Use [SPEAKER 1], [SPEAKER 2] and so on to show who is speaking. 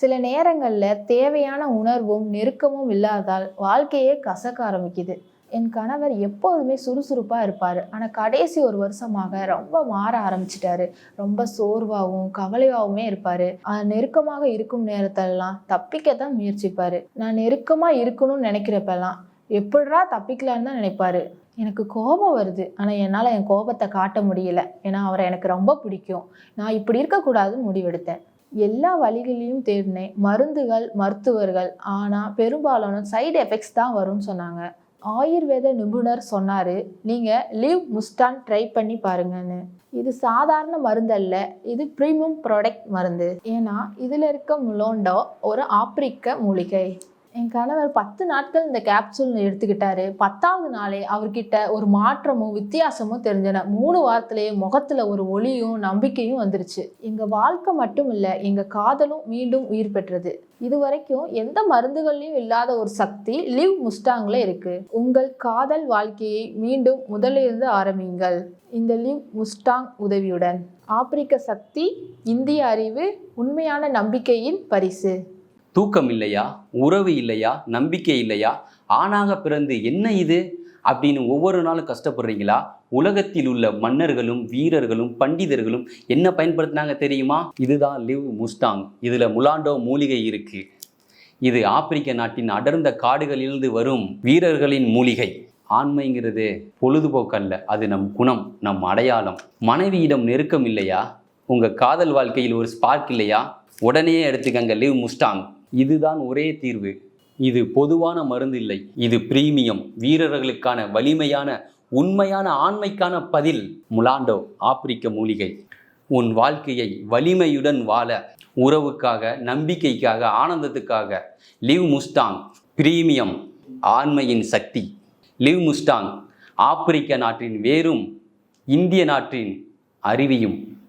[SPEAKER 1] சில நேரங்கள்ல தேவையான உணர்வும் நெருக்கமும் இல்லாதால் வாழ்க்கையே கசக்க ஆரம்பிக்குது. என் கணவர் எப்போதுமே சுறுசுறுப்பா இருப்பாரு. ஆனா கடைசி ஒரு வருஷமாக ரொம்ப மாற ஆரம்பிச்சிட்டாரு. ரொம்ப சோர்வாகவும் கவலையாவுமே இருப்பாரு. நெருக்கமாக இருக்கும் நேரத்திலலாம் தப்பிக்கத்தான் முயற்சிப்பாரு. நான் நெருக்கமா இருக்கணும்னு நினைக்கிறப்பெல்லாம் எப்படிடா தப்பிக்கலான்னு தான் நினைப்பாரு. எனக்கு கோபம் வருது. ஆனா என்னால என் கோபத்தை காட்ட முடியல. ஏன்னா அவரை எனக்கு ரொம்ப பிடிக்கும். நான் இப்படி இருக்கக்கூடாதுன்னு முடிவெடுத்தேன். எல்லா வழிகளையும் தேடினேன். மருந்துகள், மருத்துவர்கள். ஆனா பெரும்பாலான சைடு எஃபெக்ட்ஸ் தான் வரும்னு சொன்னாங்க. ஆயுர்வேத நிபுணர் சொன்னாரு, நீங்க லிவ் முஸ்டான் ட்ரை பண்ணி பாருங்கன்னு. இது சாதாரண மருந்து அல்ல, இது பிரீமியம் ப்ராடக்ட் மருந்து. ஏன்னா இதுல இருக்க முலோண்டோ ஒரு ஆப்பிரிக்க மூலிகை. என் கணவர் 10 நாட்கள் இந்த கேப்சூல் எடுத்துக்கிட்டாரு. 10வது நாளே அவர்கிட்ட ஒரு மாற்றமும் வித்தியாசமும் தெரிஞ்சன. 3 வாரத்திலேயே முகத்துல ஒரு ஒளியும் நம்பிக்கையும் வந்துருச்சு. எங்க வாழ்க்கை மட்டும் இல்ல, எங்க காதலும் மீண்டும் உயிர் பெற்றது. இதுவரைக்கும் எந்த மருந்துகள்லயும் இல்லாத ஒரு சக்தி லிவ் முஸ்டாங்ல இருக்கு. உங்கள் காதல் வாழ்க்கையை மீண்டும் முதலிருந்து ஆரம்பியுங்கள் இந்த லிவ் முஸ்டாங் உதவியுடன். ஆப்பிரிக்க சக்தி, இந்திய அறிவு, உண்மையான நம்பிக்கையின் பரிசு.
[SPEAKER 2] தூக்கம் இல்லையா, உறவு இல்லையா, நம்பிக்கை இல்லையா, ஆணாக பிறந்து என்ன இது அப்படின்னு ஒவ்வொரு நாளும் கஷ்டப்படுறீங்களா? உலகத்தில் உள்ள மன்னர்களும் வீரர்களும் பண்டிதர்களும் என்ன பயன்படுத்தினாங்க தெரியுமா? இதுதான் லிவ் முஸ்டாங். இதில் முலாண்டோ மூலிகை இருக்கு. இது ஆப்பிரிக்க நாட்டின் அடர்ந்த காடுகளிலிருந்து வரும் வீரர்களின் மூலிகை. ஆண்மைங்கிறது பொழுதுபோக்கல்ல, அது நம் குணம், நம் அடையாளம். மனைவியிடம் நெருக்கம் இல்லையா, உங்கள் காதல் வாழ்க்கையில் ஒரு ஸ்பார்க் இல்லையா, உடனே எடுத்துக்கங்க லிவ் முஸ்டாங். இதுதான் ஒரே தீர்வு. இது பொதுவான மருந்து இல்லை, இது பிரீமியம், வீரர்களுக்கான வலிமையான உண்மையான ஆண்மைக்கான பதில். முலாண்டோ ஆப்பிரிக்க மூலிகை. உன் வாழ்க்கையை வலிமையுடன் வாழ, உறவுக்காக, நம்பிக்கைக்காக, ஆனந்தத்துக்காக லிவ் முஸ்டாங் பிரீமியம், ஆண்மையின் சக்தி. லிவ் முஸ்டாங் ஆப்பிரிக்க நாட்டின் வேரும் இந்திய நாட்டின் அறிவியும்.